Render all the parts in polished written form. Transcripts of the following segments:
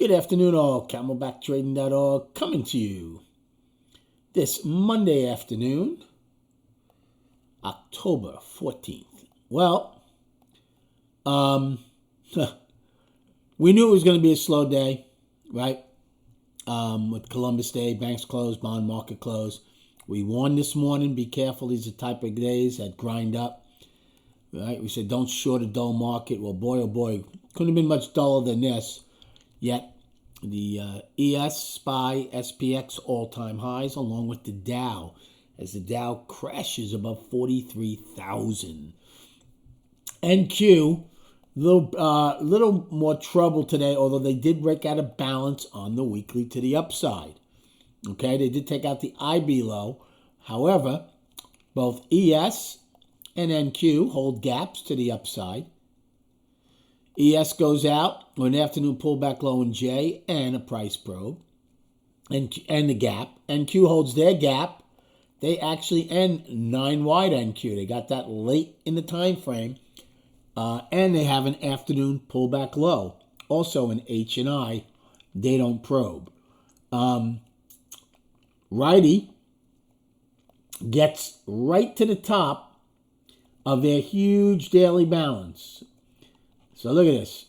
Good afternoon, all. CamelbackTrading.org coming to you this Monday afternoon, October 14th. Well, we knew it was going to be a slow day, right? With Columbus Day, banks closed, bond market closed. We warned this morning, be careful. These are the type of days that grind up, right? We said, don't short a dull market. Well, boy, oh boy, couldn't have been much duller than this. Yet, the ES, SPY, SPX all-time highs, along with the Dow, as the Dow crashes above 43,000. NQ, little more trouble today, although they did break out of balance on the weekly to the upside. Okay, they did take out the IB low. However, both ES and NQ hold gaps to the upside. ES goes out with an afternoon pullback low in J and a price probe and the gap. NQ holds their gap. They actually end 9 wide NQ. They got that late in the time frame. And they have an afternoon pullback low. Also in H and I, they don't probe. Righty gets right to the top of their huge daily balance. So look at this.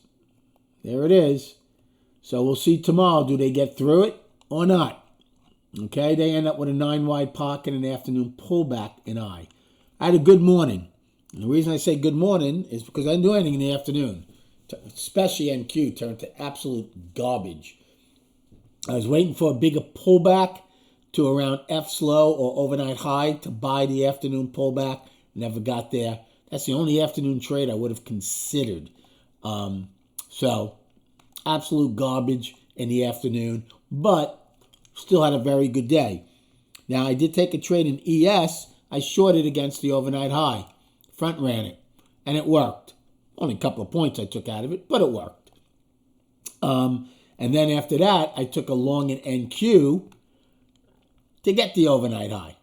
There it is. So we'll see tomorrow. Do they get through it or not? Okay, they end up with a 9 wide pocket and an afternoon pullback in I. I had a good morning. And the reason I say good morning is because I didn't do anything in the afternoon. Especially NQ turned to absolute garbage. I was waiting for a bigger pullback to around F slow or overnight high to buy the afternoon pullback. Never got there. That's the only afternoon trade I would have considered. So, absolute garbage in the afternoon, but still had a very good day. Now, I did take a trade in ES. I shorted against the overnight high. Front ran it, and it worked. Only a couple of points I took out of it, but it worked. And then after that, I took a long in NQ to get the overnight high.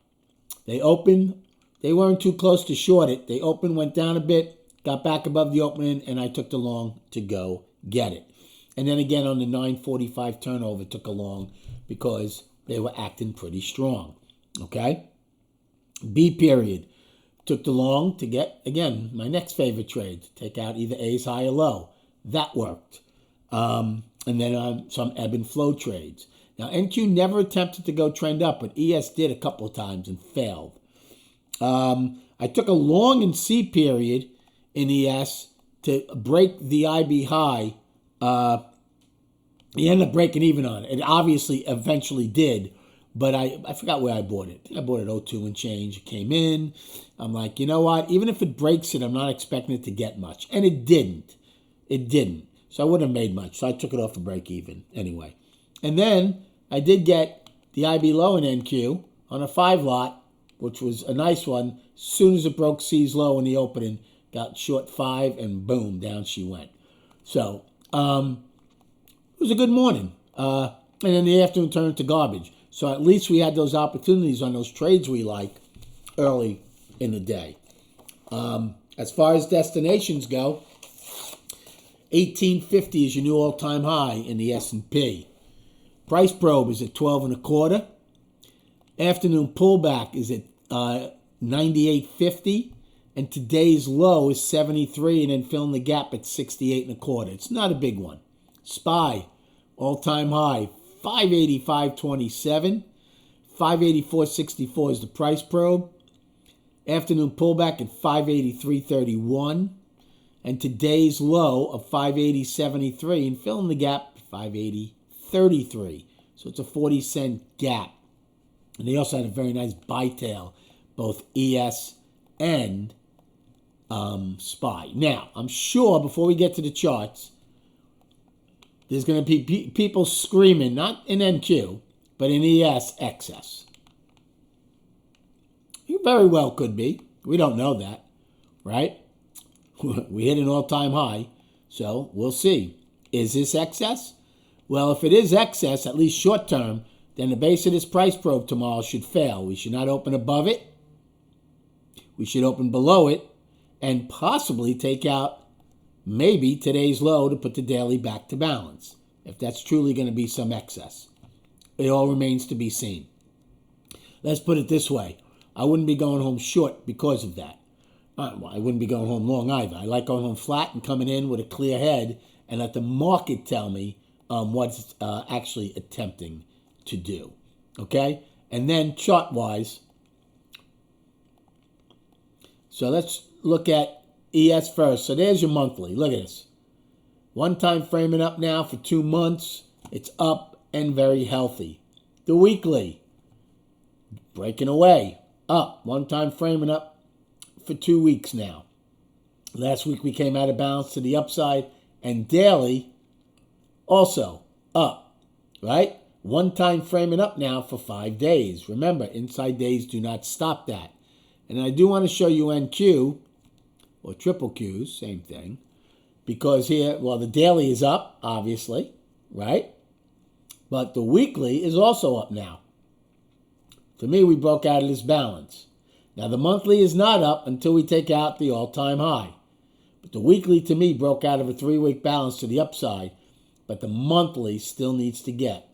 They opened. They weren't too close to short it. They opened, went down a bit, got back above the opening, and I took the long to go get it. And then again on the 9:45 turnover, took a long because they were acting pretty strong. Okay? B period. Took the long to get, again, my next favorite trade, to take out either A's high or low. That worked. And then some ebb and flow trades. Now, NQ never attempted to go trend up, but ES did a couple of times and failed. I took a long in C period in ES to break the IB high. He ended up breaking even on it. It obviously eventually did, but I forgot where I bought it. I bought it 02 and change. It came in. I'm like, you know what? Even if it breaks it, I'm not expecting it to get much. And it didn't. It didn't. So I wouldn't have made much. So I took it off a break even anyway. And then I did get the IB low in NQ on a 5 lot, which was a nice one. As soon as it broke C's low in the opening, got short 5, and boom, down she went. So it was a good morning. And then the afternoon turned to garbage. So at least we had those opportunities on those trades we like early in the day. As far as destinations go, 1850 is your new all-time high in the S&P. Price probe is at 12 and a quarter. Afternoon pullback is at 98.50. And today's low is 73, and then filling the gap at 68 and a quarter. It's not a big one. SPY, all-time high, 585.27. 584.64 is the price probe. Afternoon pullback at 583.31. And today's low of 580.73, and filling the gap 580.33. So it's a 40-cent gap. And they also had a very nice buy tail, both ES and SPY. Now, I'm sure before we get to the charts, there's going to be people screaming, not in NQ, but in ES excess. You very well could be. We don't know that, right? We hit an all-time high, so we'll see. Is this excess? Well, if it is excess, at least short-term, then the base of this price probe tomorrow should fail. We should not open above it. We should open below it and possibly take out maybe today's low to put the daily back to balance. if that's truly going to be some excess. It all remains to be seen. Let's put it this way. I wouldn't be going home short because of that. Well, I wouldn't be going home long either. I like going home flat and coming in with a clear head and let the market tell me what it's actually attempting to do. Okay? And then chart-wise, so let's look at ES first. So there's your monthly. Look at this. One time framing up now for 2 months. It's up and very healthy. The weekly, breaking away, up. One time framing up for 2 weeks now. Last week we came out of balance to the upside, and daily also up, right? One time framing up now for 5 days. Remember, inside days do not stop that. And I do want to show you NQ, or triple Qs, same thing, because here, well, the daily is up, obviously, right? But the weekly is also up now. To me, we broke out of this balance. Now, the monthly is not up until we take out the all-time high. But the weekly, to me, broke out of a 3-week balance to the upside. But the monthly still needs to get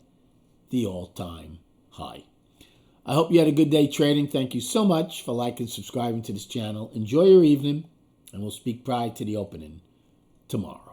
the all-time high. I hope you had a good day trading. Thank you so much for liking and subscribing to this channel. Enjoy your evening, and we'll speak prior to the opening tomorrow.